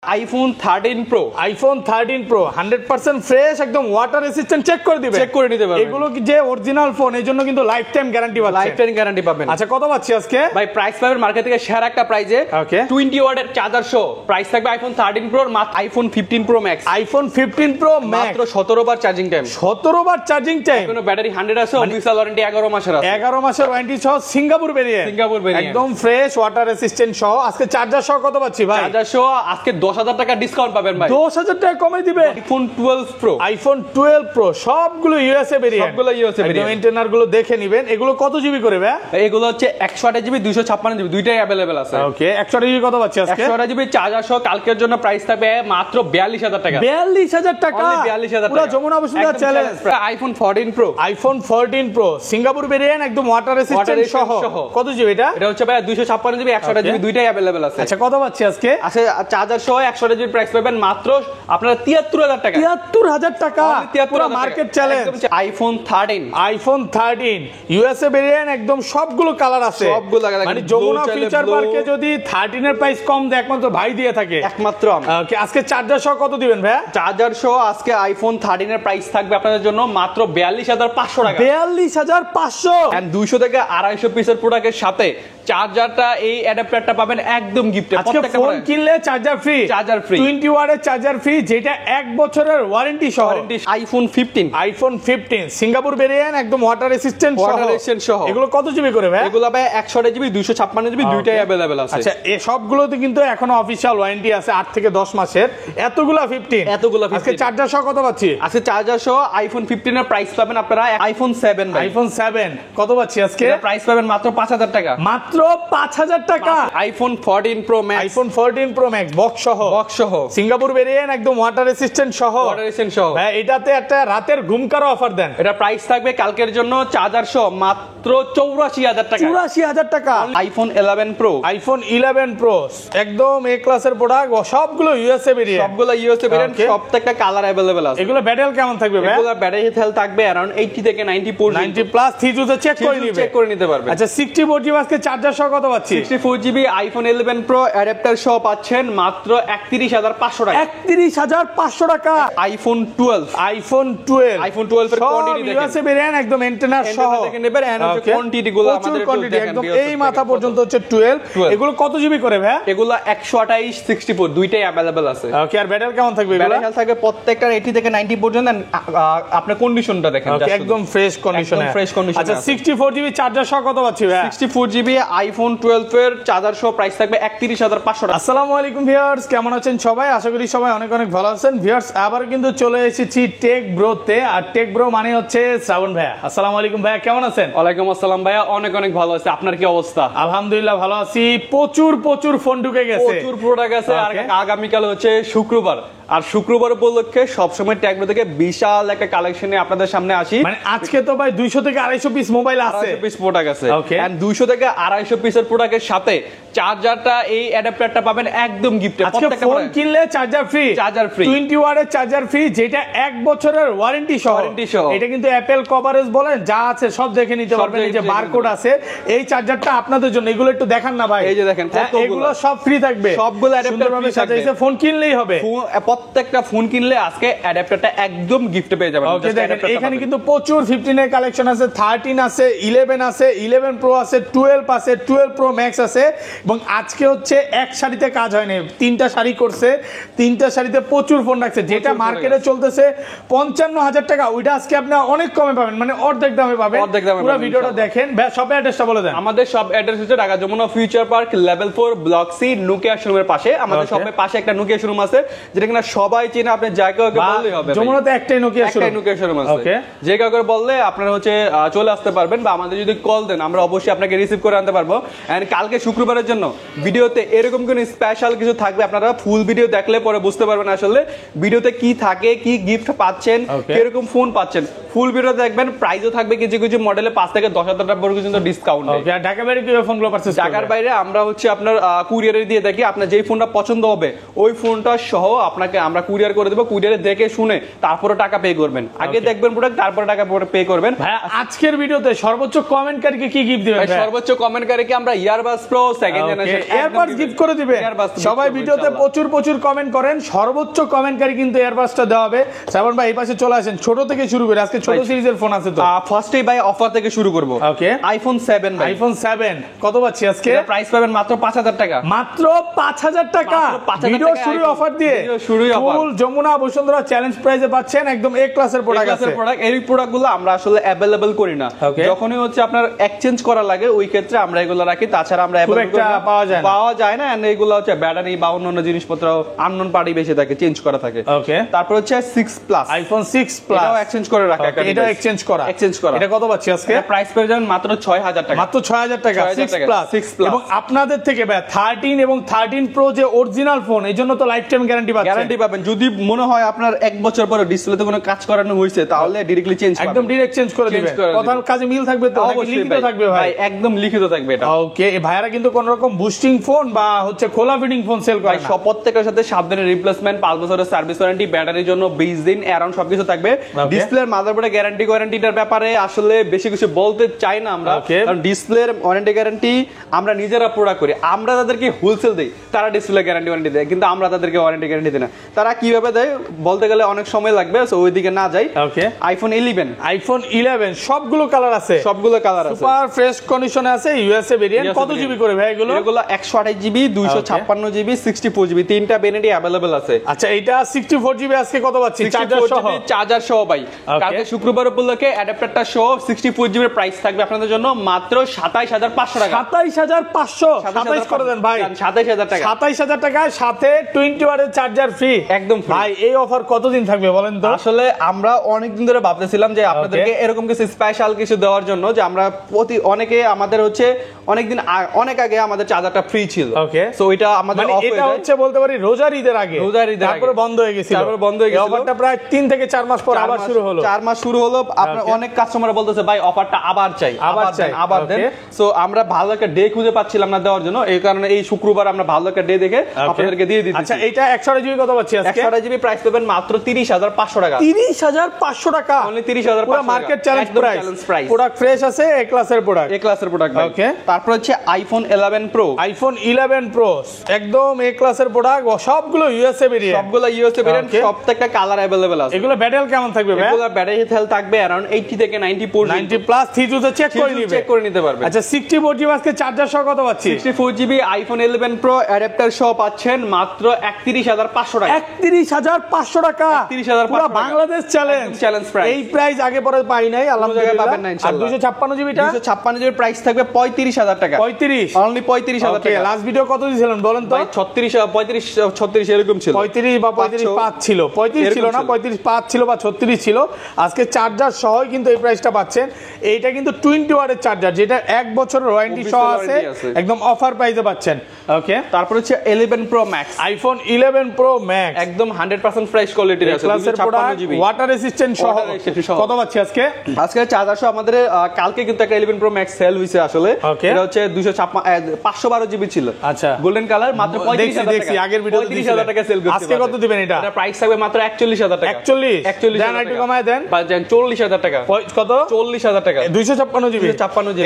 IPhone 13 pro 100% fresh, একদম water resistant, check করে নিতে পারবেন। এগুলো যে অরিজিনাল ফোন, এজন্য কিন্তু লাইফ টাইম গ্যারান্টি পাবেন। আচ্ছা, কত পাচ্ছি আজকে ভাই? প্রাইস পাবেন মার্কেট থেকে সেরা একটা প্রাইজে। 20 ওয়াটের চার্জার সহ প্রাইস থাকবে আইফোন 13 প্রো মাত্র iPhone 15 pro max. IPhone 15 pro মাত্র 17 বার চার্জিং টাইম। 17 বার চার্জিং টাইম। কোনো ব্যাটারি 100 আছে, অফিসিয়াল ওয়ারেন্টি 11 মাসের আছে। 11 মাসের ওয়ারেন্টি সহ সিঙ্গাপুর ভেরিয়েন্ট, একদম ফ্রেশ ওয়াটার রেসিস্ট্যান্ট সহ। আজকে চার্জার সহ কত পাচ্ছি ভাই? চার্জার সহ আজকে 10,000 টাকা ডিসকাউন্ট পাবেন ভাই। 10,000 টাকা কমে দিবে। আইফোন 12 প্রো সবগুলো ইউএসএ ভেরিয়েন্ট, একদম ইন্টারনাল গুলো দেখে নেবেন। এগুলো কত জিবি করে ভাই? এগুলো হচ্ছে 128 জিবি 256 জিবি দুইটাই अवेलेबल আছে। ওকে, 128 জিবি কত পাচ্ছি আজকে? 128 জিবি চার্জার সহ কালকের জন্য প্রাইস থাকবে মাত্র 42,000 টাকা। 42,000 টাকা, 42,000 টাকা। পুরো Jamuna Bashundhara challenge. IPhone 14 pro Singapore variant, একদম ওয়াটার রেসিস্ট্যান্ট সহ। কত জিবি এটা? এটা হচ্ছে ভাই 256 জিবি 128 জিবি দুইটাই अवेलेबल আছে। আচ্ছা, কত পাচ্ছি আজকে? আচ্ছা, চার্জার সহ 128 জিবি প্রাইস পাবেন মাত্র আপনারা 73,000 টাকা। 73,000 টাকা, পুরো market challenge. IPhone 13 USA variant, একদম সবগুলো কালার আছে, সবগুলো মানে যমুনা ফিউচার পার্কে যদি 13 এর প্রাইস কম দেয় একমাত্র ভাই দিয়ে থাকে, একমাত্র আমি। ওকে, আজকে চার্জার সহ কত দিবেন ভাই? চার্জার সহ আজকে আইফোন 13 এর প্রাইস থাকবে আপনাদের জন্য মাত্র 42,500 টাকা। 42,500 এন্ড 200 থেকে 250 পিসের প্রোডাক্টের সাথে চার্জারটা, এই অ্যাডাপ্টারটা পাবেন একদম গিফটে। প্রত্যেকটা ফোন কিনলে চার্জার ফ্রি 20 ওয়াটের চার্জার ফ্রি, যেটা 1 বছরের ওয়ারেন্টি সহ। আইফোন 15 সিঙ্গাপুর ভেরিয়েন্ট, একদম ওয়াটার রেসিস্ট্যান্ট সহ। এগুলো কত জিবি করে ভাই? এগুলো ভাই 128 জিবি 256 জিবি দুইটাই अवेलेबल আছে। আচ্ছা, এই সবগুলোতে কিন্তু এখনো অফিশিয়াল ওয়ারেন্টি আছে 8 থেকে 10 মাসের। এতগুলা 15 আজকে চার্জার সহ কত পাচ্ছি? আজকে চার্জার সহ আইফোন 15 এর প্রাইস পাবেন আপনারা আইফোন 7 ভাই। আইফোন 7 কত পাচ্ছি আজকে? প্রাইস পাবেন মাত্র 5,000 টাকা। মাত্র 5,000 টাকা। আইফোন 14 প্রো ম্যাক্স বক্স সহ সিঙ্গাপুর ভেরিয়েন্ট, একদম ওয়াটার রেসিস্ট্যান্ট সহ। ভাই, এটাতে একটা রাতের ঘুম কারো অফার দেন। এটা প্রাইস থাকবে কালকের জন্য চার্জার সহ মাত্র 84,000 টাকা। 84,000 টাকা। আইফোন 11 প্রো একদম এ ক্লাসের প্রোডাক্ট, সবগুলো ইউএসএ ভেরিয়েন্ট, প্রত্যেকটা কালার अवेलेबल আছে। এগুলো ব্যাটারি কেমন থাকবে ভাই? এগুলো ব্যাটারি হেলথ থাকবে अराउंड 80 থেকে 90 পর্যন্ত। 90 প্লাস থিজুতে চেক করে নিতে পারবে। আচ্ছা, 64 জিবি আজকে চার্জার সহ কত পাচ্ছি? 64 জিবি আইফোন 11 প্রো অ্যাডাপ্টার সহ পাচ্ছেন মাত্র 31,500 টাকা। 31,500 টাকা। আইফোন 12 এর কোয়ান্টিটি দেখেন, ইউএসএ ভেরিয়েন্ট, একদম ইন্টারনাল সহ দেখে নেবেন। এন্ড হচ্ছে কোয়ান্টিটি গুলো আমাদের কোয়ান্টিটি একদম এই মাথা পর্যন্ত হচ্ছে 12। এগুলো কত জিবি করে ভাই? এগুলো 128 64 দুইটাই अवेलेबल আছে। ওকে, আর ব্যাটারি কেমন থাকবে? ব্যাটারি হেলথ থাকবে প্রত্যেকটার 80 থেকে 90 পর্যন্ত। আপনার কন্ডিশনটা দেখেন, একদম ফ্রেশ কন্ডিশনে। আচ্ছা, 64 জিবি চার্জার সহ কত পাচ্ছি ভাই? 64 জিবি আইফোন 12 এর চার্জার সহ প্রাইস থাকবে 31,500 টাকা। আসসালামু আলাইকুম ভিউয়ার্স, কেমন আছেন সবাই? আশা করি সবাই অনেক অনেক ভালো আছেন। ভিউয়ার্স, আবার কিন্তু চলে এসেছি টেক ব্রোতে। আর টেক ব্রো মানে হচ্ছে শ্রাবণ ভাইয়া। আসসালামু আলাইকুম ভাইয়া, কেমন আছেন? ওয়ালাইকুম আসসালাম ভাইয়া, অনেক অনেক ভালো আছি। আপনার কি অবস্থা? আলহামদুলিল্লাহ ভালো আছি। প্রচুর ফোন ঢুকে গেছে, প্রচুর প্রোডাক্ট আছে। আর আগামীকাল হচ্ছে শুক্রবার, আর শুক্রবার উপলক্ষে সবসময় টেক ব্রো থেকে বিশাল একটা কালেকশনে আপনাদের সামনে আসি। মানে আজকে তো ভাই 200 থেকে 250 পিস মোবাইল আছে, 250 পিস প্রোডাক্ট আছে। এন্ড 200 থেকে 250 পিসের প্রোডাক্টের সাথে চার্জারটা, এই অ্যাডাপ্টারটা পাবেন একদম গিফটে। প্রত্যেকটা ফোন কিনলে চার্জার ফ্রি 20 ওয়াটের চার্জার ফ্রি, যেটা 1 বছরের ওয়ারেন্টি সহ। এটা কিন্তু অ্যাপল কভারেজ বলেন যা আছে সব দেখে নিতে পারবেন। এই যে বারকোড আছে, এই চার্জারটা আপনাদের জন্য। এগুলো একটু দেখান না ভাই, এই যে দেখেন এগুলো সব ফ্রি থাকবে, সবগুলো অ্যাডাপ্টার ফ্রি থাকবে। ফোন কিনলেই হবে, প্রত্যেকটা ফোন কিনলে আজকে অ্যাডাপ্টারটা একদম গিফটে পেয়ে যাবেন। ওকে, দেখেন এখানে কিন্তু প্রচুর 15 এর কালেকশন আছে, 13 আছে, 11 আছে, 11 প্রো আছে, 12 আছে, 12 প্রো ম্যাক্স আছে। এবং আজকে হচ্ছে এক শাড়িতে কাজ হয়নি, 3টা শাড়ি করছে, 3টা শাড়িতে প্রচুর ফোন রাখছে। যেটা মার্কেটে চলতেছে 55,000 টাকা, ওইটা আজকে আপনি অনেক কমে পাবেন, মানে অর্ধেক দামে পাবেন। পুরো ভিডিওটা দেখেন। সব অ্যাড্রেসটা বলে দেন। আমাদের সব অ্যাড্রেস হচ্ছে Dhaka Jamuna future park level 4 block C Nokia শোরুমের পাশে। আমাদের শপের পাশে একটা নোকিয়া শোরুম আছে, যেটা কিনা সবাই চেনে। আপনি যা কাউকে বললেই হবে, যমুনাতে একটাই নোকিয়া শোরুম আছে। যে কাউকে বললে আপনারা হচ্ছে চলে আসতে পারবেন, বা আমাদের যদি কল দেন আমরা অবশ্যই আপনাকে রিসিভ করে আনতে পারবো। এন্ড কালকে শুক্রবারের জন্য ভিডিওতে এরকম কোন স্পেশাল কিছু থাকবে, আপনারা ফুল ভিডিও দেখলে পরে বুঝতে পারবেন আসলে ভিডিওতে কি থাকে, কি গিফট পাচ্ছেন, কিরকম ফোন পাচ্ছেন। ফুল ভিডিও দেখবেন, প্রাইসও থাকবে কিছু কিছু মডেলে 5 থেকে 10,000 টাকা পর্যন্ত ডিসকাউন্ট। ওকে, আর ঢাকা বাইরে কিভাবে ফোনগুলো পারচেজ করবে? ঢাকার বাইরে আমরা হচ্ছে আপনার কুরিয়ারে দিয়ে থাকি। আপনার যেই ফোনটা পছন্দ হবে ওই ফোনটা সহ আপনাকে আমরা কুরিয়ার করে দেবো। কুরিয়ারে দেখে শুনে তারপরে টাকা পে করবেন। আগে দেখবেন প্রোডাক্ট, তারপরে টাকা পে করবেন। ভাই আজকের ভিডিওতে সর্বোচ্চ কমেন্টকারীকে কি গিফট দিবেন? সর্বোচ্চ কমেন্টকারীকে আমরা earbuds pro second generation airbuds gift করে দিবেন। সবাই ভিডিওতে প্রচুর কমেন্ট করেন, সর্বোচ্চ কমেন্টকারী কিন্তু এয়ারবাসটা দেওয়া হবে। সাইমন ভাই এই পাশে চলে আসেন, ছোট থেকে শুরু করে। আজকে ছোট সিরিজের ফোন আছে তো ফার্স্টেই ভাই অফার থেকে শুরু করব। ওকে, আইফোন 7 ভাই, আইফোন 7 কত পাচ্ছি আজকে? প্রাইস পাবেন মাত্র 5,000 টাকা। মাত্র 5,000 টাকা ভিডিও টাকা শুরু অফার দিয়ে। ভিডিও শুরুই অফার। ফুল যমুনা বসুন্ধরা চ্যালেঞ্জ প্রাইসে পাচ্ছেন, একদম এ ক্লাসের প্রোডাক্ট আছে। এই প্রোডাক্টগুলো আমরা আসলে अवेलेबल করি না। যখনই হচ্ছে আপনার এক্সচেঞ্জ করা লাগে ওই ক্ষেত্রে আমরা এগুলো রাখি, তাছাড়া আমরা পাওয়া যায় না। এন্ড এগুলো হচ্ছে ব্যাটারি বা অন্যান্য জিনিসপত্র আননোন পার্টি বেশি থাকে, চেঞ্জ করা থাকে। ওকে, তারপর হচ্ছে 6 প্লাস, আইফোন 6 প্লাস এটাও এক্সচেঞ্জ করে রাখা। এটা এক্সচেঞ্জ করা। এটা কত পাচ্ছি আজকে? প্রাইস পেয়ে যাবেন মাত্র 6,000 টাকা। মাত্র 6,000 টাকা 6 প্লাস। এবং আপনাদের থেকে ভাই 13 এবং 13 প্রো যে অরিজিনাল ফোন, এই জন্য তো লাইফ টাইম গ্যারান্টি পাচ্ছেন। গ্যারান্টি পাবেন। যদি মনে হয় আপনার 1 বছর পরে ডিসপ্লেতে কোনো কাজ করানো হয়েছে তাহলে ডাইরেক্টলি চেঞ্জ পাবেন, একদম ডাইরেক্ট চেঞ্জ করে দিবেন। কথার কাজে মিল থাকবে তো, নাকি লিখিত থাকবে ভাই? একদম লিখিত থাকবে এটা। ওকে, এই ভাইরা কিন্তু কোন রকম বুস্টিং ফোন বা হচ্ছে খোলা ফিটিং ফোন সেল করে না। প্রত্যেকটার সাথে সাবধানে রিপ্লেসমেন্ট, 5 বছরের সার্ভিস ওয়ারেন্টি, ব্যাটারির জন্য 20 দিন অ্যারাউন্ড সবকিছু থাকবে। ডিসপ্লের মাদারবোর্ডের ওয়ারেন্টিটার ব্যাপারে আসলে বেশি কিছু বলতে চাই না আমরা, কারণ ডিসপ্লের গ্যারান্টি আমরা নিজেরা প্রোডাক্ট করি। আমরা তাদেরকে হোলসেল দেই, তারা ডিসপ্লে ওয়ারেন্টি দেয়, কিন্তু আমরা তাদেরকে ওয়ারেন্টি গ্যারান্টি দিই না। তারা কিভাবে দেয় বলতে গেলে অনেক সময় লাগবে, সো ওইদিকে না যাই। ওকে, আইফোন 11 সবগুলো কালার আছে, সুপার ফ্রেশ কন্ডিশনে আছে। USA variant. কত জিবি করে ভাই এগুলো? 128 জিবি, 256 জিবি, 64 জিবি, তিনটা ভেরিয়েন্টই अवेलेबल আছে। আচ্ছা, এটা 64 জিবি আজকে কত পাচ্ছি? চার্জার সহ ভাই। কালকে শুক্রবার উপলক্ষে অ্যাডাপ্টারটা সহ 64 জিবি এর প্রাইস থাকবে আপনাদের জন্য মাত্র 27,500 টাকা। 27,500 করে দেন ভাই। 27,000 টাকা। 27,000 টাকায় সাথে 20 ওয়াটের চার্জার ফ্রি একদম। ভাই এই অফার কতদিন থাকবে বলেন তো? আসলে আমরা অনেক দিন ধরে ভাবতেছিলাম যে আপনাদেরকে এরকম কিছু স্পেশাল কিছু দেওয়ার জন্য, যে আমরা অনেকে আমাদের হচ্ছে অনেক আগে আমাদের চার্জারটা ফ্রি ছিল। ওকে, সো এটা আমাদের অফ হয়ে যায়। এটা হচ্ছে বলতে পারি রোজার ঈদের আগে, তারপর বন্ধ হয়ে গেছিল। অফারটা প্রায় 3 থেকে 4 মাস পর আবার শুরু হলো। 4 মাস শুরু হলো। আপনার অনেক কাস্টমার বলতেছে ভাই অফারটা আবার চাই, আবার দেন। সো আমরা ভালো একটা ডে খুঁজে পাচ্ছিলাম না দেওয়ার জন্য, এই কারণে এই শুক্রবার আমরা ভালো একটা ডে দেখে আপনাদেরকে দিয়ে দিচ্ছি। আচ্ছা, এটা 128 জিবি কত পাচ্ছি আজকে? 128 জিবি প্রাইস পাবেন মাত্র 30,500 টাকা। 30,500 টাকা, অনলি 30,500 পুরো market challenge price. Product fresh আছে, এ ক্লাসের প্রোডাক্ট। ওকে, তারপর হচ্ছে আইফোন 11 প্রো। আইফোন 11 প্রো একদম এ ক্লাসের প্রোডাক্ট, সবগুলো ইউএসএ ভেরিয়েন্ট, প্রত্যেকটা কালার अवेलेबल আছে। এগুলো ব্যাটারি কেমন থাকবে ভাই? এগুলো ব্যাটারি হেলথ থাকবে अराउंड 80 থেকে 90 প্লাস। থিজুতে চেক করে নিতে পারবে। আচ্ছা, 64 জিবি আজকে চার্জার সহ কত পাচ্ছি? 64 জিবি আইফোন 11 প্রো অ্যাডাপ্টার সহ পাচ্ছেন মাত্র 31,500 টাকা। 31,500 টাকা, পুরো বাংলাদেশ চ্যালেঞ্জ প্রাইস। এই প্রাইস আগে পরে পাই নাই, আলহামদুলিল্লাহ পাবেন না ইনশাআল্লাহ। আর 256 জিবিটা 256 জিবির প্রাইস থাকবে 35,000 টাকা। 35, অনলি 35,000 টাকা। লাস্ট ভিডিও কত দিয়েছিলেন বলেন তো? 36 এরকম ছিল। 35 বা 35.5 ছিল। 35 ছিল না, 35.5 ছিল বা 36 ছিল। আজকে চার্জার সহই কিন্তু এই প্রাইসটা পাচ্ছেন। এইটা কিন্তু 20 ওয়াটের চার্জার, যেটা 1 বছরের ওয়ারেন্টি সহ আছে, একদম অফার প্রাইসে পাচ্ছেন। ওকে, তারপর হচ্ছে 11 pro max. IPhone 11 pro max একদম 100% ফ্রেশ কোয়ালিটির আছে, 256 জিবি, ওয়াটার রেসিস্ট্যান্ট সহ। কত পাচ্ছি আজকে? আজকে চার্জার সহ আমাদের কালকে কিন্তু একটা 11 প্রো ম্যাক্স সেল হইছে আসলে। এটা হচ্ছে 512 জিবি ছিল। আচ্ছা, গোল্ডেন কালার, মাত্র 35,000 টাকা। আগের ভিডিওতে 35,000 টাকা সেল করতে। আজকে কত দিবেন এটা? এটা প্রাইস থাকবে মাত্র 41,000 টাকা। 41 দেন, একটু কমায় দেন। 40,000 টাকা। কত? 40,000 টাকা। 256 জিবি।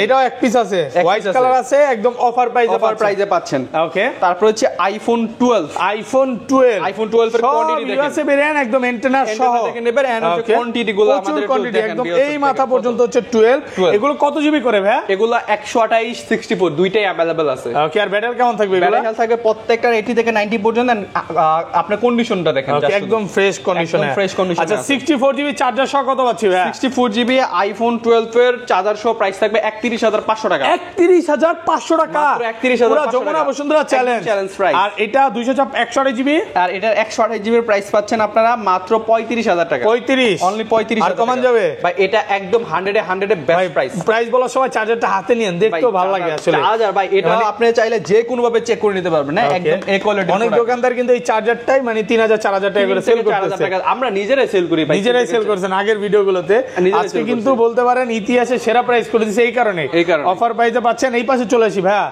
এটাও এক পিস আছে, হোয়াইট কালার আছে, একদম অফার প্রাইসে পাচ্ছেন। ওকে, তারপর হচ্ছে আইফোন 12 এর কোয়ান্টিটি দেখেন, ইউএসএ ভেরিয়েন্ট, একদম এন্টেনা সহ দেখে নেবেন। এন্ড হচ্ছে কোয়ান্টিটি গুলো আমাদের একদম এই মাথা পর্যন্ত হচ্ছে 12। এগুলো কত জিবি করে ভাই? এগুলো 128 64 দুইটাই अवेलेबल আছে। ওকে, আর ব্যাটারি কেমন থাকবে? ব্যাটারি হেলথ থাকবে প্রত্যেকটার 80 থেকে 90 পর্যন্ত। আপনার কন্ডিশনটা দেখেন, একদম ফ্রেশ কন্ডিশনে। আচ্ছা, 64 জিবি চার্জার সহ কত পাচ্ছি ভাই? 64 জিবি আইফোন 12 এর চার্জার সহ প্রাইস থাকবে 31,500 টাকা। 31,500 টাকা, মাত্র 31,500 টাকা। Jamuna Bashundhara challenge price. আর এটা 128 জিবি, আর এটার 128 জিবি এর প্রাইস পাচ্ছেন আপনারা মাত্র 35,000 টাকা। 35, অনলি 35,000 আর কমান যাবে ভাই। এটা একদম 100 এ বেস্ট প্রাইস। প্রাইস বলার সময় চার্জারটা হাতে নিন, দেখতো ভালো ভালো লাগে আসলে চার্জার ভাই এটা আপনি চাইলে যে কোনো ভাবে চেক করে নিতে পারবেন না, একদম এ কোয়ালিটি। অনেক দোকানদার কিন্তু এই চার্জারটাই মানে 3000 4000 টাকা করে সেল করতেছে, আমরা নিজেরাই সেল করি ভাই, নিজেরাই সেল করছেন আগের ভিডিওগুলোতে। আজকে কিন্তু বলতে পারেন ইতিহাসে সেরা প্রাইস করে দিয়েছে এই কারণে অফার প্রাইসে পাচ্ছেন। এই পাশে চলে আসি ভাইয়া,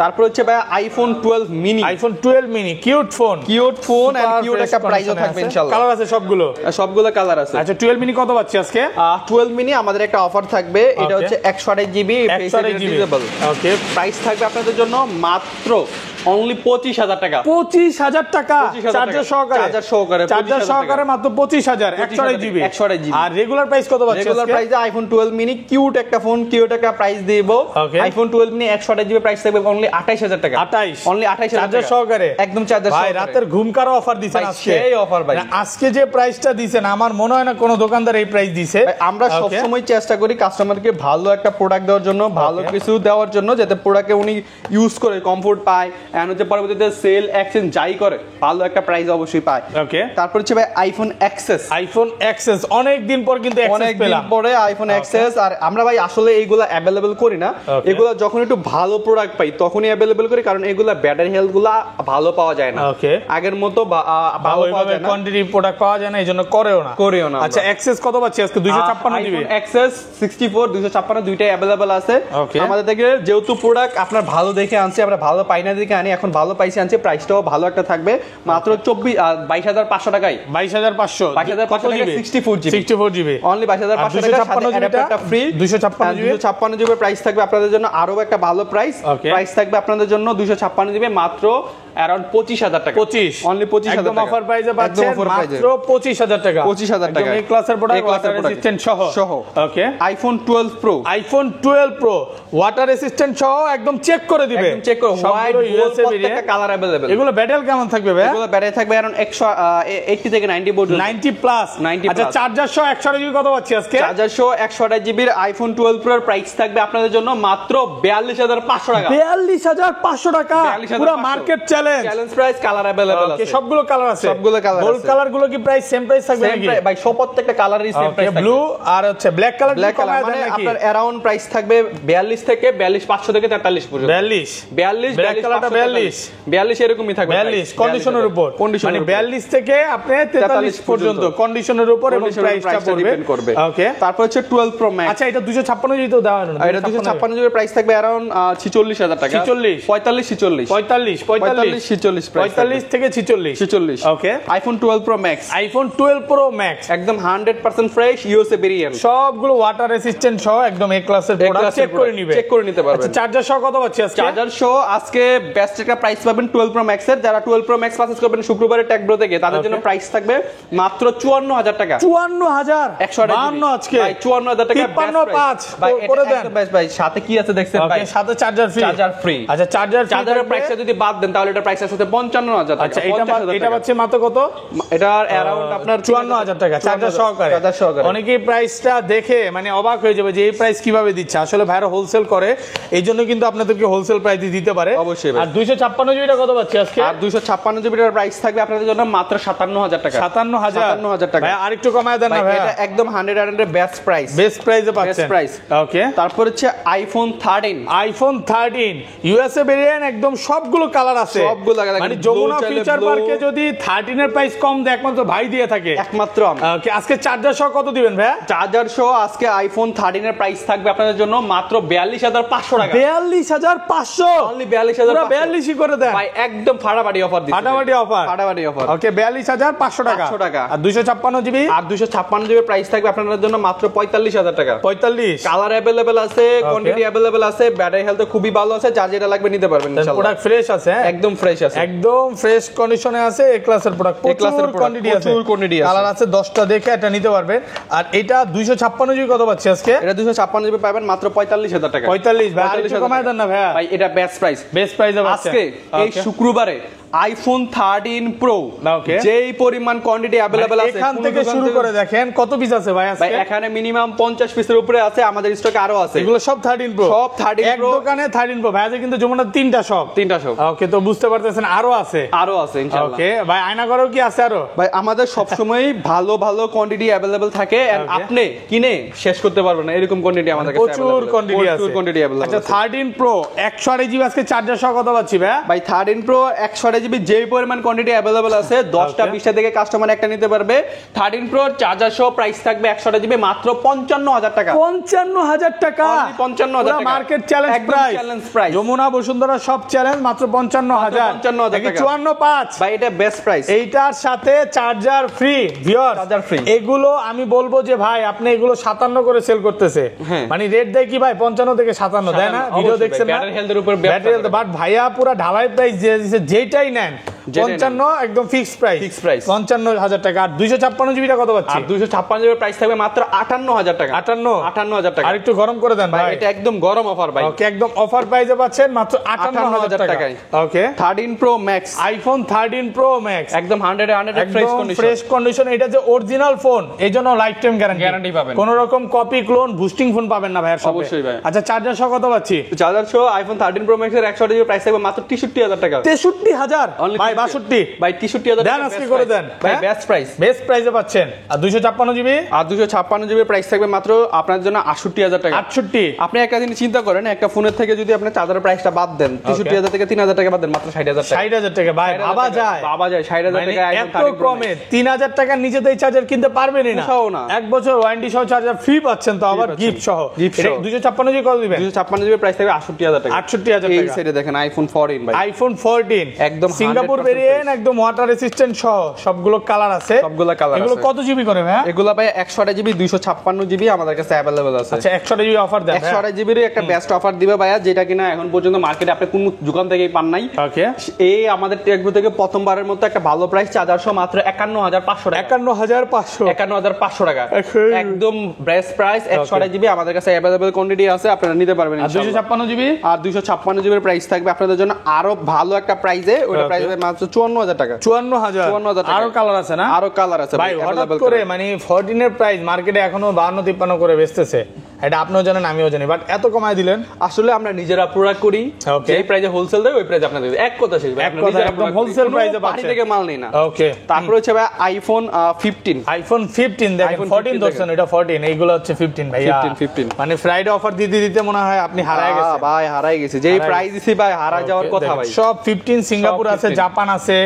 তারপর হচ্ছে ভাই iPhone 12 mini, iPhone 12 mini cute phone and cute একটা প্রাইসও থাকবে ইনশাআল্লাহ। কালার আছে সবগুলো কালার আছে। আচ্ছা 12 মিনি কত পাচ্ছি আজকে? 12 মিনি আমাদের একটা অফার থাকবে, এটা হচ্ছে 128 জিবি ফেসিলিটেবল। ওকে, প্রাইস থাকবে আপনাদের জন্য মাত্র অনলি 25000 টাকা। 25000 টাকা চার্জার সহকারে মাত্র 25000 128 জিবি। আর রেগুলার প্রাইস কত পাচ্ছি? রেগুলার প্রাইসে আইফোন 12 মিনি কিউট একটা ফোন, কিউট একটা প্রাইস দিব। আইফোন 12 মিনি 128 জিবি প্রাইস থাকবে অনলি 28000 টাকা। 28 অনলি 28000 চার্জার সহকারে, একদম চার্জার সহকারে। ভাই রাতের ঘুম কারো অফার দিছেন আজকে, সেই অফার ভাই। আজকে যে প্রাইসটা দিবেন আমার মনে হয় না কোনো দোকানদার এই প্রাইস দিছে। আমরা সব সময় চেষ্টা করি কাস্টমারকে ভালো একটা প্রোডাক্ট দেওয়ার জন্য, ভালো কিছু দেওয়ার জন্য, যাতে প্রোডাক্টে উনি ইউজ করে কমফোর্ট পায়, এন্ড হচ্ছে পরবর্তীতে সেল এক্সচেঞ্জ যাই করে ভালো একটা প্রাইস অবশ্যই পায়। ওকে, তারপর হচ্ছে ভাই আইফোন এক্সএস। আইফোন এক্সএস অনেক দিন পর কিন্তু এক্সএস পেলাম, পরে আইফোন এক্সএস। আর আমরা ভাই আসলে এইগুলা अवेलेबल করি না, এগুলা যখন একটু ভালো প্রোডাক্ট পাই তখনই अवेलेबल করি, কারণ এগুলা ব্যাটারি হেলথ গুলা ভালো পাওয়া যায় না, আগের মতো ভালো পাওয়া যায় না, কোয়ান্টিটি প্রোডাক্ট পাওয়া যায় না, এইজন্য করেও না। আচ্ছা এক্সএস কত পাচ্ছি আজকে? 256 জিবি এক্সএস 64 256 দুইটাই अवेलेबल আছে আমাদের থেকে। যেহেতু প্রোডাক্ট আপনার ভালো দেখে আনছি, আমরা ভালো পাই না দেখে আনি, এখন ভালো পাইছি আনছি, প্রাইসটাও ভালো একটা থাকবে মাত্র 22500 টাকায়। 22500 64 জিবি অনলি 22500 টাকা, অ্যাডাপ্টারটা ফ্রি। 256 জিবি প্রাইস থাকবে আপনাদের জন্য, আরো একটা ভালো প্রাইস থাকবে আপনাদের জন্য 256 জিবি মাত্র अराउंड 25000 টাকা। 25 অনলি 25000 একদম অফার প্রাইসে পাচ্ছেন মাত্র 25000 টাকা। 25000 টাকা এই ক্লাসের প্রোডাক্ট, ওয়াটার রেজিস্ট্যান্ট সহ। Okay, iPhone 12 pro, iPhone 12 pro water resistant সহ একদম চেক করে দিবে, একদম চেক করে। হোয়াইট গোল্ড প্রত্যেকটা কালার अवेलेबल। এগুলো ব্যাটারি কেমন থাকবে ভাই? এগুলো ব্যাটারি থাকবে अराउंड 180 থেকে 90 পর্যন্ত, 90 প্লাস। আচ্ছা চার্জার সহ 128 জিবি কত পাচ্ছি আজকে? চার্জার সহ 128 জিবির আইফোন 12 প্রো এর প্রাইস থাকবে আপনাদের জন্য মাত্র 42500 টাকা। 42500 টাকা পুরো market challenge price. Colour available আছে, সবগুলো কালার আছে, সবগুলো কালার আছে। গোল্ড কালার গুলো কি প্রাইস সেম প্রাইস থাকবে নাকি ভাই? সব প্রত্যেকটা কালারই সেম প্রাইস থাকবে। ব্লু আর হচ্ছে ব্ল্যাক কালার, ব্ল্যাক কালার মানে আপনার अराउंड প্রাইস থাকবে 42 থেকে 42500 থেকে 43 পর্যন্ত। 42 ব্ল্যাক কালারটা 42 এরকমই থাকবে। 42 কন্ডিশনের উপর, মানে 42 থেকে আপনি 43 পর্যন্ত কন্ডিশনের উপর এবং প্রাইসটা পড়বে। ওকে, তারপর হচ্ছে 12 প্রো ম্যাক্স। আচ্ছা এটা 256 জিবি তো দেওয়া হলো না, এটা 256 জিবি প্রাইস থাকবে अराउंड 46000 টাকা। 45 থেকে 46। Okay, iPhone 12 pro max, iPhone 12 pro max একদম 100% ফ্রেশ ইউএসএ ভেরিয়েন্ট, সবগুলো ওয়াটার রেজিস্ট্যান্ট সহ একদম এ ক্লাসের প্রোডাক্ট, চেক করে নিতে পারবেন। আচ্ছা চার্জার সহ কত পাচ্ছি আজকে? চার্জার সহ আজকে বেস্ট একটা প্রাইস পাবেন 12 প্রো ম্যাক্স এর। যারা 12 প্রো ম্যাক্স পারচেজ করবেন শুক্রবারে ট্যাগ ব্রো থেকে, তাদের জন্য প্রাইস থাকবে মাত্র 54000 টাকা। 54000 152 আজকে ভাই 54000 টাকা 555 ভাই করে দেন। বেস্ট ভাই, সাথে কি আছে দেখছেন ভাই? সাথে চার্জার ফ্রি। আচ্ছা চার্জারের প্রাইসটা যদি বাদ দেন তাহলে এটা প্রাইস আসছে 55000 টাকা। আচ্ছা এটা পাচ্ছে মাত্র কত? এটার अराउंड আপনার 54000 টাকা চার্জার সহকারে। অনেকেই প্রাইসটা দেখে মানে অবাক হয়ে যাবে যে এই প্রাইস কিভাবে দিচ্ছে। আসলে ভাইরা হোলসেল করে, এইজন্য কিন্তু আপনাদেরকে হোলসেল প্রাইস দিতে পারে অবশ্যই। আর 256 জিবিটা কত পাচ্ছি আজকে? আর 256 জিবিটার প্রাইস থাকবে আপনাদের জন্য মাত্র 57000 টাকা। 57000 টাকা। ভাই আরেকটু কমায় দেন না ভাই, এটা একদম 100 বেস্ট প্রাইসে পাচ্ছেন। ওকে, তারপর হচ্ছে আইফোন 13 ইউএসএ ভেরিয়েন্ট, একদম সবগুলো কালার আছে, সবগুলো মানে যমুনা ফিউচার পার্কে যদি 13 এর প্রাইস কম দেয় একমাত্র ভাই দিয়ে থাকে, একমাত্র আমি। ওকে, আজকে চার্জার সহ কত দিবেন ভাই? চার্জার সহ আজকে আইফোন 13 এর প্রাইস থাকবে আপনাদের জন্য মাত্র 42500 টাকা। 42500 অনলি 42500 পুরো 42 করে দেন ভাই, একদম ফাটাফাটি অফার দিচ্ছি। ফাটাফাটি অফার। ওকে 42500 টাকা। আর 256 জিবি, আর 256 জিবি প্রাইস থাকবে আপনাদের জন্য মাত্র 45000 টাকা। 45 কালার अवेलेबल আছে, কোয়ান্টিটি अवेलेबल আছে, ব্যাটারি হেলথ খুবই ভালো আছে, যার যেটা লাগবে নিতে পারবেন ইনশাআল্লাহ। প্রোডাক্ট ফ্রেশ আছে, একদম ফ্রেশ আছে, একদম ফ্রেশ কন্ডিশনে আছে। এই ক্লাসের প্রোডাক্ট প্রচুর কোয়ান্টিটি আছে, কালার আছে 10টা, দেখে এটা নিতে পারবেন। আর এটা 256 জিবি কত পাচ্ছি আজকে? এটা 256 জিবি পাবেন মাত্র 45000 টাকা। 45 ভাই, আর একটু কমায় দেন না ভাই। ভাই এটা বেস্ট প্রাইস আজকে এই শুক্রবারে আইফোন 13 প্রো Okay. যেই পরিমাণ কোয়ান্টিটি अवेलेबल আছে এখান থেকে শুরু করে দেখেন কত পিস আছে ভাই ভাই আজকে এখানে মিনিমাম 50 পিসের উপরে আছে, আমাদের স্টকে আরো আছে। এগুলো সব 13 প্রো, সব 13 এক Pro। দোকানে 13 প্রো ভাই আজকে কিন্তু যমুনা তিনটা সব ওকে, তো বুঝতে পারতেছেন আরো আছে ইনশাআল্লাহ। ওকে ভাই, আয়না ঘরেও কি আছে আরো? ভাই আমাদের সব সময় ভালো ভালো কোয়ান্টিটি अवेलेबल থাকে, এন্ড Okay. আপনি কিনে শেষ করতে পারবেন না এরকম কোয়ান্টিটি আমাদের কাছে প্রচুর কোয়ান্টিটি আছে, প্রচুর কোয়ান্টিটি अवेलेबल আচ্ছা 13 প্রো 128 জিবি আজকে চার্জার সহ কত পাচ্ছি ভাই? ভাই 13 প্রো 128 জিবি যেই পরিমাণ কোয়ান্টিটি अवेलेबल আছে 10টা Okay. 20টা থেকে কাস্টমার একটা নিতে পারবে। 13 প্রো চার্জার সহ প্রাইস থাকবে 128 জিবি মাত্র 55000 টাকা। 55000 টাকা, Only 55,000 টাকা। মার্কেট চ্যালেঞ্জ একদম price, challenge price। Jamuna Bashundhara সব চ্যালেঞ্জ মাত্র 55000 55,000 টাকা। 54.5 ভাই এটা বেস্ট প্রাইস। এইটার সাথে charger free, viewer Charger free। এগুলো আমি বলবো যে ভাই আপনি এগুলো 57 করে সেল করতেছে, হ্যাঁ। মানে রেট দেয় কি ভাই 55 থেকে 57 দেয় না? ভিডিও অবশ্যই দেখছেন ভাই, না? ব্যাটারি হেলথের উপর ব্যাটারি হেলথ, বাট ভাইয়া পুরো ঢালাই প্রাইস যে দিছে, যেটাই নেন যেটাই 55 একদম ফিক্সড প্রাইস, Fixed price। 55000 টাকা। আর 256 জিবিটা কত পাচ্ছি? আর 256 জিবি প্রাইস থাকবে মাত্র 58000 টাকা। 58 টাকা। আর একটু গরম করে দেন ভাই ভাই, এটা একদম গরম অফার ভাই। ওকে একদম অফার প্রাইসে পাচ্ছেন মাত্র 58000 টাকা। টাকায়। ওকে 13 pro max iPhone 13 pro max একদম 100 ফ্রেশ একদম কন্ডিশন। ফ্রেশ কন্ডিশন, এটা যে অরিজিনাল ফোন এই জন্য লাইফ টাইম Guarantee পাবেন। কোন রকম কপি ক্লোন বুস্টিং ফোন পাবেন না ভাইয়ের শপে। অবশ্যই ভাই। আচ্ছা চার্জার সহ কত পাচ্ছি? চার্জার সহ আইফোন 13 প্রো ম্যাক্স এর 128 জিবি প্রাইস থাকবে মাত্র 63000 টাকা। 63000 Only ভাই 60 62 ভাই 63000 দেন টাকা আজকে করে দেন ভাই হ্যাঁ? Best price. বেস্ট প্রাইসে পাচ্ছেন। আর 256 জিবি আর 256 জিবি প্রাইস থাকবে মাত্র আপনার জন্য 68000 টাকা। 68 আপনি একটা জিনিস চিন্তা করেন, একটা ফোনের থেকে যদি আপনি চার্জারের প্রাইসটা বাদ দেন 63000 থেকে 3000 টাকা বাদ দেন মাত্র 60000 টাকা। 60000 টাকা ভাই ভাবা যায়, বাবা যায় 60000 মানে টাকা আইফোন এত 13 প্রো কমে 3000 টাকার নিচে তো এই চার্জার কিনতে পারবেনই না। কোথাও না। এক বছর ওয়ারেন্টি সহ চার্জার ফ্রি পাচ্ছেন, তো আবার পাচ্ছেন। গিফট সহ। Gift এটা সহ। 256 জিবি কত দিবেন? 256 জিবি প্রাইস থাকবে 68000 টাকা। 68000 এই টাকা। সাইডে দেখেন আইফোন 14 ভাই। আইফোন 14 একদম সিঙ্গাপুর 100% ভেরিয়েন্ট, একদম ওয়াটার রেসিস্ট্যান্ট সহ সবগুলো কালার আছে। সবগুলা কালার এগুলো আছে। কত জিবি করে ভাই? এগুলা ভাই 128 জিবি 256 জিবি আমাদের কাছে अवेलेबल আছে। আচ্ছা 100 জিবি অফার দেন। 128 জিবির একটা বেস্ট অফার দিবে ভাইয়া, যেটা কিনা এখন পর্যন্ত মার্কেটে আপনি কোন দোকান থেকেই পান নাই। ওকে এই আমাদের টেকবো থেকে প্রথমবারের মতো একটা ভালো প্রাইস চার্জার সহ মাত্র 51500 টাকা। 51500 51500 টাকা Okay. একদম বেস্ট প্রাইস। 128 জিবি আমাদের কাছে अवेलेबल কোয়ান্টিটি আছে, আপনারা নিতে পারবেন আর ইনশাআল্লাহ। 256 জিবি আর 256 জিবির প্রাইস থাকবে আপনাদের জন্য আরো ভালো একটা প্রাইসে, ওটা Okay. প্রাইস হবে মাত্র 54000 টাকা। 54000 54,000 টাকা। আরো কালার আছে না? আরো কালার আছে ভাই হঠাৎ available করে color। মানে 14 এর প্রাইস মার্কেটে এখনো 52-53 করে বেচতেছে, এটা আপনিও জানেন আমিও জানি, বাট এত কমায় দিলেন। আসলে আমরা নিজেরা প্রোডাক্ট করি, Okay. যেই প্রাইসে হোলসেল দেয় ওই প্রাইসে আপনাদের এক কথা শেষ ভাই। এক আমরা কথা, নিজেরা একদম product করি। wholesale কোনো price এ বাড়ি পাচ্ছেন। থেকে মাল নেই না। ওকে তারপর হচ্ছে ভাই আইফোন 15 আইফোন 15 দেখেন, iPhone 14 15 ধরছেন, এটা 14, এইগুলো হচ্ছে 15 ভাইয়া। 15 মানে ফ্রাইডে অফার দিতে দিতে মনে হয় আপনি হারায় গেছেন। ভাই হারাই গেছে, যেই হারাই প্রাইস দিছি ভাই হারা যাওয়ার কথা ভাই। সব 15 সিঙ্গাপুর আছে, 15 জাপান আছে,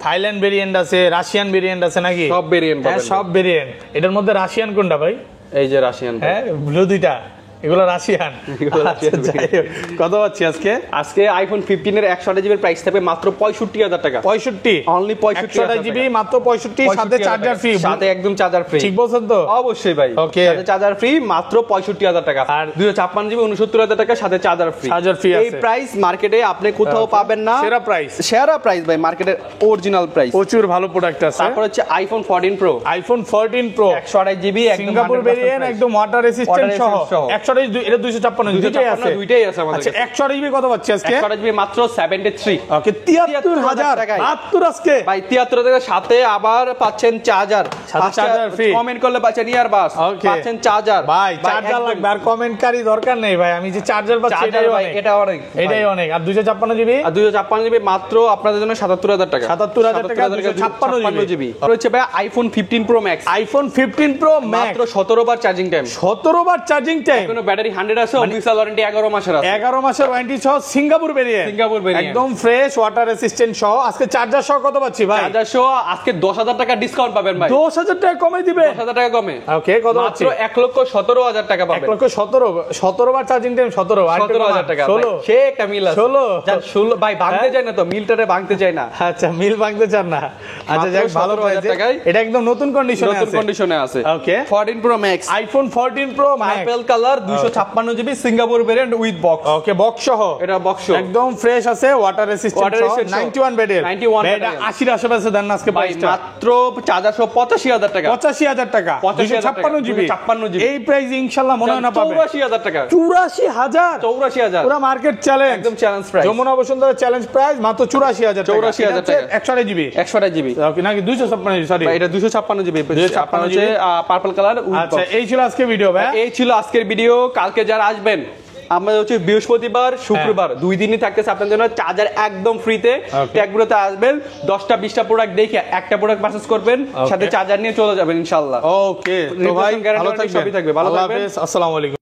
থাইল্যান্ড ভেরিয়েন্ট আছে, রাশিয়ান ভেরিয়েন্ট আছে নাকি? সব ভেরিয়েন্ট হ্যাঁ পাবেন সব ভেরিয়েন্ট। এটার মধ্যে রাশিয়ান কোনটা ভাই? এই যে রাশিয়ান হ্যাঁ ব্লু দুইটা, এগুলো রাশিয়ান। এগুলো রাশিয়ান আচ্ছা, যাই হোক, কত পাচ্ছি আজকে? আজকে আইফোন 15 এর 128 জিবির প্রাইস থাকবে মাত্র 65000 টাকা। 65 অনলি 65 জিবি মাত্র 65, সাথে চার্জার ফ্রি। সাথে একদম চার্জার ফ্রি। ঠিক বলছেন তো? অবশ্যই ভাই। Okay. সাথে চার্জার ফ্রি মাত্র 65000 টাকা। আর 256 জিবি 69000 টাকা সাথে চার্জার ফ্রি। Charger free এই আছে। প্রাইস মার্কেটে আপনি কোথাও পাবেন না। সেরা প্রাইস, সেরা প্রাইস ভাই, মার্কেটের অরিজিনাল প্রাইস। প্রচুর ভালো প্রোডাক্ট আছে। তারপর হচ্ছে iPhone 14 pro iPhone 14 pro 128 GB একদম সিঙ্গাপুর 100% ভেরিয়েন্ট, price। একদম ওয়াটার রেসিস্ট্যান্ট Water সহ resistant সহ। 128 এটা 256 দুইটাই আছে। দুইটাই আছে আমাদের আচ্ছা কাছে। 128 জিবি কত পাচ্ছি আজকে? 128 জিবি মাত্র 73। ওকে 73000 টাকায়। 72 আজকে ভাই 73 টাকার সাথে আবার পাচ্ছেন চার্জার। সাথে charger free। কমেন্ট করলে পাচ্ছেন ইয়ারবাস, Okay. পাচ্ছেন চার্জার। ভাই চার্জার লাগবে, আর কমেন্টকারী দরকার নেই ভাই, আমি যে চার্জার পাচ্ছি চার্জার এটাই ভাই অনেক, এটা অনেক। এটাই অনেক। আর 256 জিবি আর 256 জিবি মাত্র আপনাদের জন্য 77000 টাকা। 77000 টাকা, 256 জিবি। রয়েছে ভাই iPhone 15 pro max iPhone 15 pro max মাত্র 17 বার চার্জিং টাইম। 17 বার চার্জিং টাইম, কোনো ব্যাটারি 100 আছে, অফিসিয়াল ওয়ারেন্টি 11 মাসের আছে। 11 মাসের ওয়ারেন্টি সহ সিঙ্গাপুর ভেরিয়েন্ট, সিঙ্গাপুর variant। একদম ফ্রেশ ওয়াটার রেসিস্ট্যান্ট সহ। আজকে চার্জার সহ কত পাচ্ছি ভাই? চার্জার সহ আজকে 10000 টাকা ডিসকাউন্ট পাবেন ভাই। 10000 টাকা কমে দিবে। 10000 টাকা কমে। ওকে কত পাচ্ছি? মাত্র 1,17,000 টাকা পাবেন। 1,17,000 বার চার্জিং টাইম, 17 17,000 টাকা। 16 সে একটা মিল আছে। 16 যাক 16 ভাই ভাঙতে যায় না তো, মিলটারে ভাঙতে যায় না। আচ্ছা মিল ভাঙতে চান না? আচ্ছা মাত্র যাক ভালো 17,000 প্রাইসে। টাকায়। এটা একদম নতুন কন্ডিশনে নতুন আছে। কন্ডিশনে আছে। ওকে 14 pro max iPhone 14 pro max purple colour 256 GB Singapore variant with box. Okay box সহ, এটা বক্স একদম ফ্রেশ আছে, ওয়াটার রেসিস্ট্যান্ট Water সহ, resistant সহ। 91 বেডের। 91 এটা বেডের। 80 এর আশেপাশে দেন না আজকে ভাই প্রাইসটা? মাত্র চার্জার সহ 85 85,000 টাকা, 85,000 টাকা, 256 জিবি, 256 জিবি। এই প্রাইস ইনশাআল্লাহ মনে হয় না পাবে। 84,000 টাকা, 84,000, 84,000 পুরো মার্কেট চ্যালেঞ্জ, একদম challenge price. Jamuna Bashundhara challenge price মাত্র 84,000 টাকা। 84,000 টাকা, 128 জিবি, 128 জিবি ওকে নাকি 256 সরি, এটা 256 জিবি, 256 আপনার হচ্ছে পার্পল কালার। আচ্ছা এই ছিল আজকে ভিডিও ভাই। এই ছিল আজকের ভিডিও। কালকে যারা আসবেন, আমাদের হচ্ছে বৃহস্পতিবার শুক্রবার 2 দিনই থাকতেছে আপনাদের জন্য চার্জার একদম ফ্রিতে। ট্যাগগুলোতে আসবেন, 10টা 20টা প্রোডাক্ট দেখে একটা প্রোডাক্ট পারচেজ করবেন, সাথে চার্জার নিয়ে চলে যাবেন ইনশাআল্লাহ। ওকে তো ভাই ভালো থাকবেন, সবই থাকবে, ভালো থাকবেন। আল্লাহ হাফেজ, আসসালামু আলাইকুম।